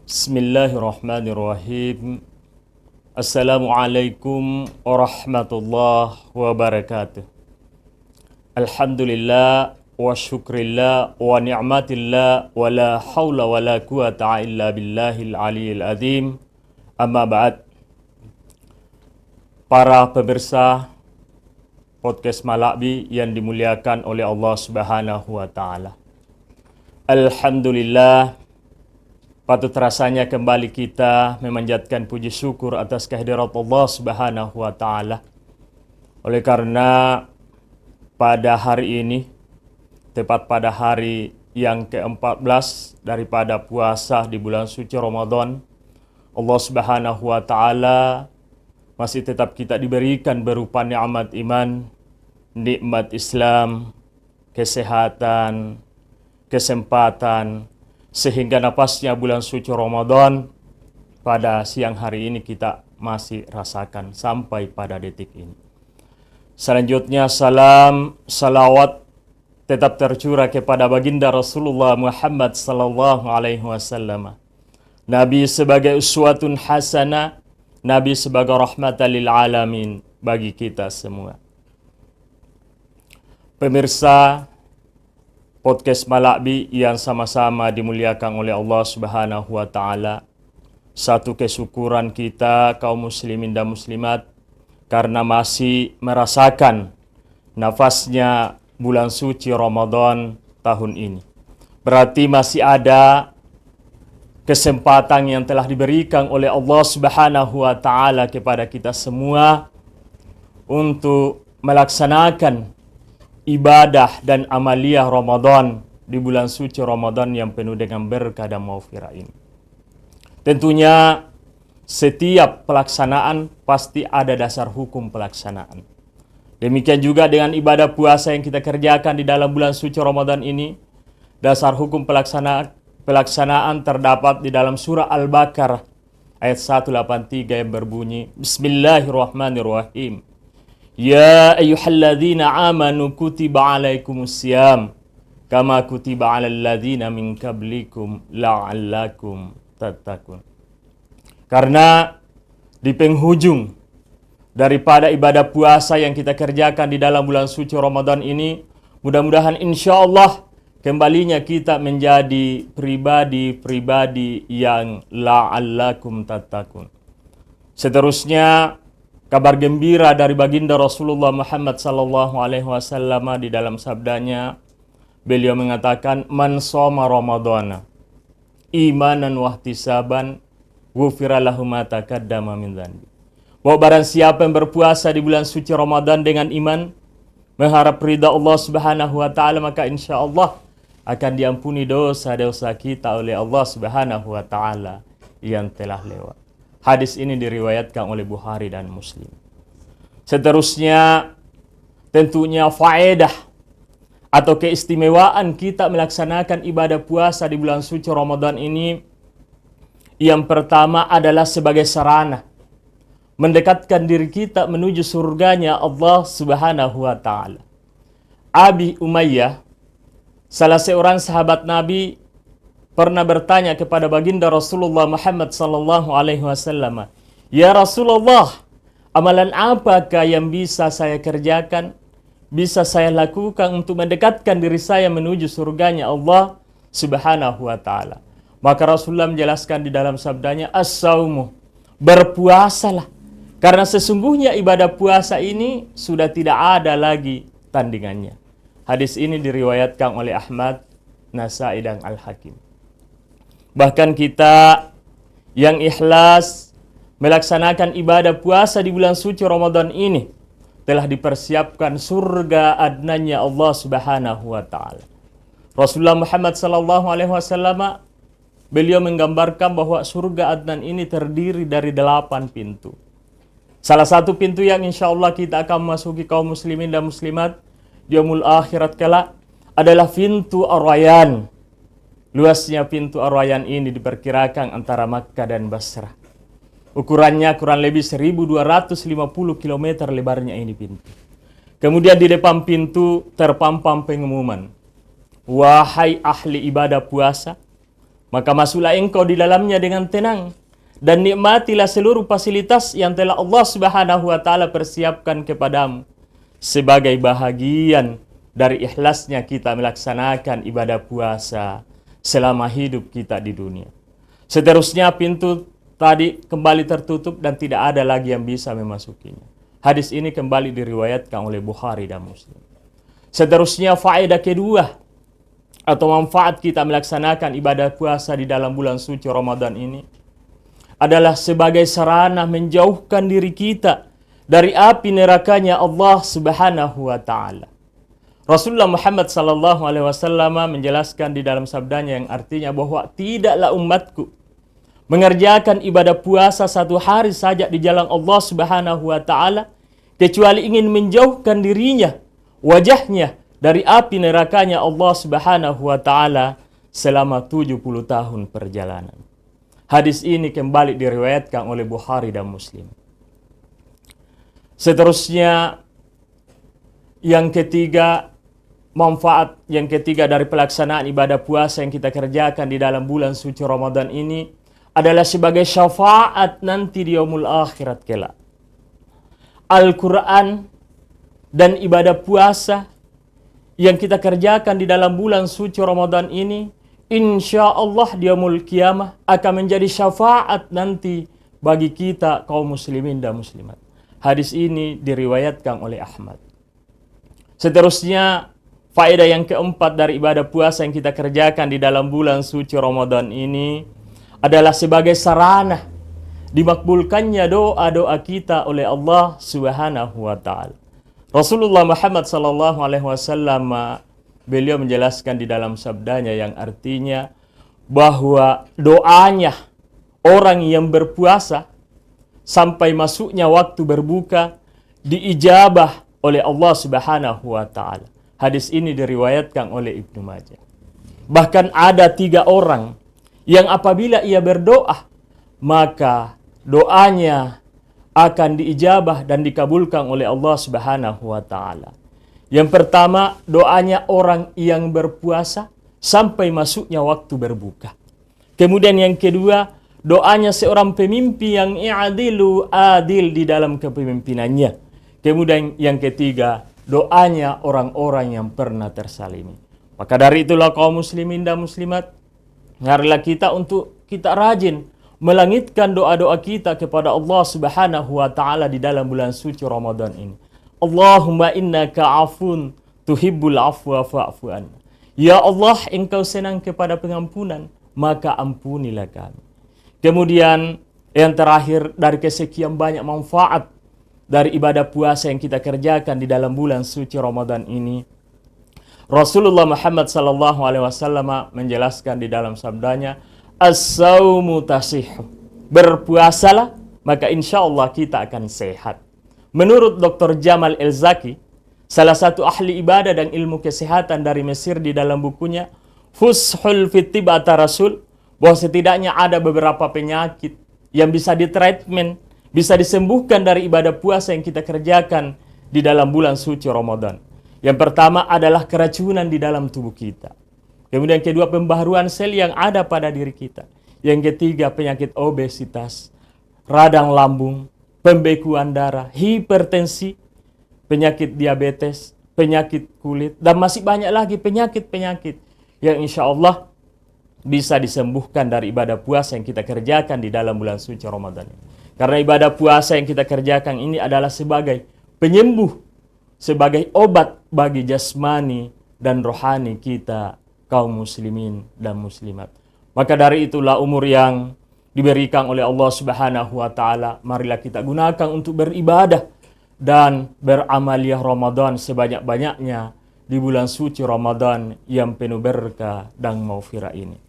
Bismillahirrahmanirrahim. Assalamualaikum warahmatullahi wabarakatuh. Alhamdulillah wa syukrillah wa ni'matillah wa la hawla wa la quwata illa billahil aliyil azim. Amma ba'd. Para pemirsa podcast Malakbi yang dimuliakan oleh Allah Subhanahu wa taala. Alhamdulillah, patut rasanya kembali kita memanjatkan puji syukur atas kehadirat Allah Subhanahu wa taala. Oleh karena pada hari ini, tepat pada hari yang ke-14 daripada puasa di bulan suci Ramadan, Allah Subhanahu wa taala masih tetap kita diberikan berupa nikmat iman, nikmat Islam, kesehatan, kesempatan, sehingga napasnya bulan suci Ramadan pada siang hari ini kita masih rasakan sampai pada detik ini. Selanjutnya salam, salawat tetap tercurah kepada baginda Rasulullah Muhammad sallallahu alaihi wasallam. Nabi sebagai uswatun hasanah, Nabi sebagai rahmatan lil alamin bagi kita semua. Pemirsa podcast Malakbi yang sama-sama dimuliakan oleh Allah Subhanahu wa taala. Satu kesyukuran kita kaum muslimin dan muslimat karena masih merasakan nafasnya bulan suci Ramadan tahun ini. Berarti masih ada kesempatan yang telah diberikan oleh Allah Subhanahu wa taala kepada kita semua untuk melaksanakan ibadah dan amaliyah Ramadan di bulan suci Ramadan yang penuh dengan berkah dan maghfirah ini. Tentunya setiap pelaksanaan pasti ada dasar hukum pelaksanaan. Demikian juga dengan ibadah puasa yang kita kerjakan di dalam bulan suci Ramadan ini. Dasar hukum pelaksanaan terdapat di dalam surah Al-Baqarah ayat 183 yang berbunyi, Bismillahirrahmanirrahim. Ya ayyuhalladzina amanu kutiba alaikumusiyam kama kutiba alal ladzina min qablikum la'allakum tattaqun. Karena di penghujung daripada ibadah puasa yang kita kerjakan di dalam bulan suci Ramadan ini, mudah-mudahan insyaallah kembalinya kita menjadi pribadi-pribadi yang la'allakum tattaqun. Seterusnya kabar gembira dari baginda Rasulullah Muhammad sallallahu alaihi wasallam di dalam sabdanya, beliau mengatakan, man shoma ramadhana imanan wa ihtisaban ghufira lahu ma taqaddama min dzanbi. Bahwa barang siapa yang berpuasa di bulan suci Ramadan dengan iman, mengharap ridha Allah Subhanahu wa taala, maka insyaallah akan diampuni dosa-dosa kita oleh Allah Subhanahu wa taala yang telah lewat. Hadis ini diriwayatkan oleh Bukhari dan Muslim. Seterusnya tentunya faedah atau keistimewaan kita melaksanakan ibadah puasa di bulan suci Ramadan ini. Yang pertama adalah sebagai sarana mendekatkan diri kita menuju surganya Allah Subhanahu wa taala. Abi Umayyah, salah seorang sahabat Nabi, pernah bertanya kepada baginda Rasulullah Muhammad sallallahu alaihi wasallam, "Ya Rasulullah, amalan apakah yang bisa saya kerjakan, bisa saya lakukan untuk mendekatkan diri saya menuju surganya Allah Subhanahu wa taala?" Maka Rasulullah menjelaskan di dalam sabdanya, "As-saumu," berpuasalah. Karena sesungguhnya ibadah puasa ini sudah tidak ada lagi tandingannya. Hadis ini diriwayatkan oleh Ahmad, Nasai dan Al-Hakim. Bahkan kita yang ikhlas melaksanakan ibadah puasa di bulan suci Ramadan ini telah dipersiapkan surga adnanya Allah Subhanahu wa taala. Rasulullah Muhammad sallallahu alaihi wasallam beliau menggambarkan bahwa surga adnan ini terdiri dari 8 pintu. Salah satu pintu yang insyaallah kita akan memasuki kaum muslimin dan muslimat di yaumul akhirat kelak adalah pintu Ar-Rayyan. Luasnya pintu Ar-Rayyan ini diperkirakan antara Makkah dan Basrah. Ukurannya kurang lebih 1250 km lebarnya ini pintu. Kemudian di depan pintu terpampang pengumuman, "Wahai ahli ibadah puasa, maka masuklah engkau di dalamnya dengan tenang dan nikmatilah seluruh fasilitas yang telah Allah Subhanahu wa taala persiapkan kepadamu sebagai bahagian dari ikhlasnya kita melaksanakan ibadah puasa selama hidup kita di dunia. Seterusnya pintu tadi kembali tertutup dan tidak ada lagi yang bisa memasukinya. Hadis ini kembali diriwayatkan oleh Bukhari dan Muslim. Seterusnya faedah kedua atau manfaat kita melaksanakan ibadah puasa di dalam bulan suci Ramadan ini adalah sebagai sarana menjauhkan diri kita dari api nerakanya Allah Subhanahu wa taala. Rasulullah Muhammad sallallahu alaihi wasallam menjelaskan di dalam sabdanya yang artinya bahwa tidaklah umatku mengerjakan ibadah puasa satu hari saja di jalan Allah Subhanahu wa taala kecuali ingin menjauhkan dirinya, wajahnya dari api nerakanya Allah Subhanahu wa taala selama 70 tahun perjalanan. Hadis ini kembali diriwayatkan oleh Bukhari dan Muslim. Seterusnya yang ketiga, manfaat yang ketiga dari pelaksanaan ibadah puasa yang kita kerjakan di dalam bulan suci Ramadan ini adalah sebagai syafaat nanti di yaumul akhirat kelak. Al-Quran dan ibadah puasa yang kita kerjakan di dalam bulan suci Ramadan ini, insya Allah di yaumul qiyamah akan menjadi syafaat nanti bagi kita kaum muslimin dan muslimat. Hadis ini diriwayatkan oleh Ahmad. Seterusnya, faedah yang keempat dari ibadah puasa yang kita kerjakan di dalam bulan suci Ramadan ini adalah sebagai sarana dimakbulkannya doa-doa kita oleh Allah Subhanahu wa taala. Rasulullah Muhammad sallallahu alaihi wasallam beliau menjelaskan di dalam sabdanya yang artinya bahwa doanya orang yang berpuasa sampai masuknya waktu berbuka diijabah oleh Allah Subhanahu wa taala. Hadis ini diriwayatkan oleh Ibnu Majah. Bahkan ada 3 orang yang apabila ia berdoa, maka doanya akan diijabah dan dikabulkan oleh Allah Subhanahu wa taala. Yang pertama, doanya orang yang berpuasa sampai masuknya waktu berbuka. Kemudian yang kedua, doanya seorang pemimpin yang adil di dalam kepemimpinannya. Kemudian yang ketiga, doanya orang-orang yang pernah tersalimi. Maka dari itulah kaum muslimin dan muslimat, marilah kita untuk kita rajin melangitkan doa-doa kita kepada Allah Subhanahu wa taala di dalam bulan suci Ramadan ini. Allahumma innaka afun tuhibbul afwa fa'fu anna. Ya Allah, engkau senang kepada pengampunan, maka ampunilah kami. Kemudian yang terakhir dari kesekian banyak manfaat dari ibadah puasa yang kita kerjakan di dalam bulan suci Ramadan ini, Rasulullah Muhammad sallallahu alaihi wasallam menjelaskan di dalam sabdanya, as-saumu tasihhu. Berpuasalah, maka insya Allah kita akan sehat. Menurut Dr. Jamal El-Zaki, salah satu ahli ibadah dan ilmu kesehatan dari Mesir, di dalam bukunya Fushul Fitibata Rasul, bahwa setidaknya ada beberapa penyakit yang bisa ditreatment, bisa disembuhkan dari ibadah puasa yang kita kerjakan di dalam bulan suci Ramadan. Yang pertama adalah keracunan di dalam tubuh kita. Kemudian kedua, pembaharuan sel yang ada pada diri kita. Yang ketiga, penyakit obesitas, radang lambung, pembekuan darah, hipertensi, penyakit diabetes, penyakit kulit, dan masih banyak lagi penyakit-penyakit yang insya Allah bisa disembuhkan dari ibadah puasa yang kita kerjakan di dalam bulan suci Ramadan. Karena ibadah puasa yang kita kerjakan ini adalah sebagai penyembuh, sebagai obat bagi jasmani dan rohani kita, kaum muslimin dan muslimat. Maka dari itulah umur yang diberikan oleh Allah Subhanahu wa taala, marilah kita gunakan untuk beribadah dan beramaliyah Ramadan sebanyak-banyaknya di bulan suci Ramadan yang penuh berkah dan maghfirah ini.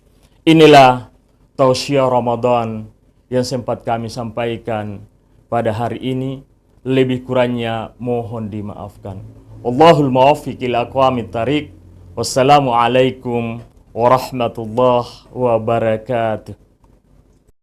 Inilah tausiah Ramadan yang sempat kami sampaikan pada hari ini. Lebih kurangnya mohon dimaafkan. Allahul muwaffiq ila aqwamit thariq. Wassalamualaikum warahmatullahi wabarakatuh.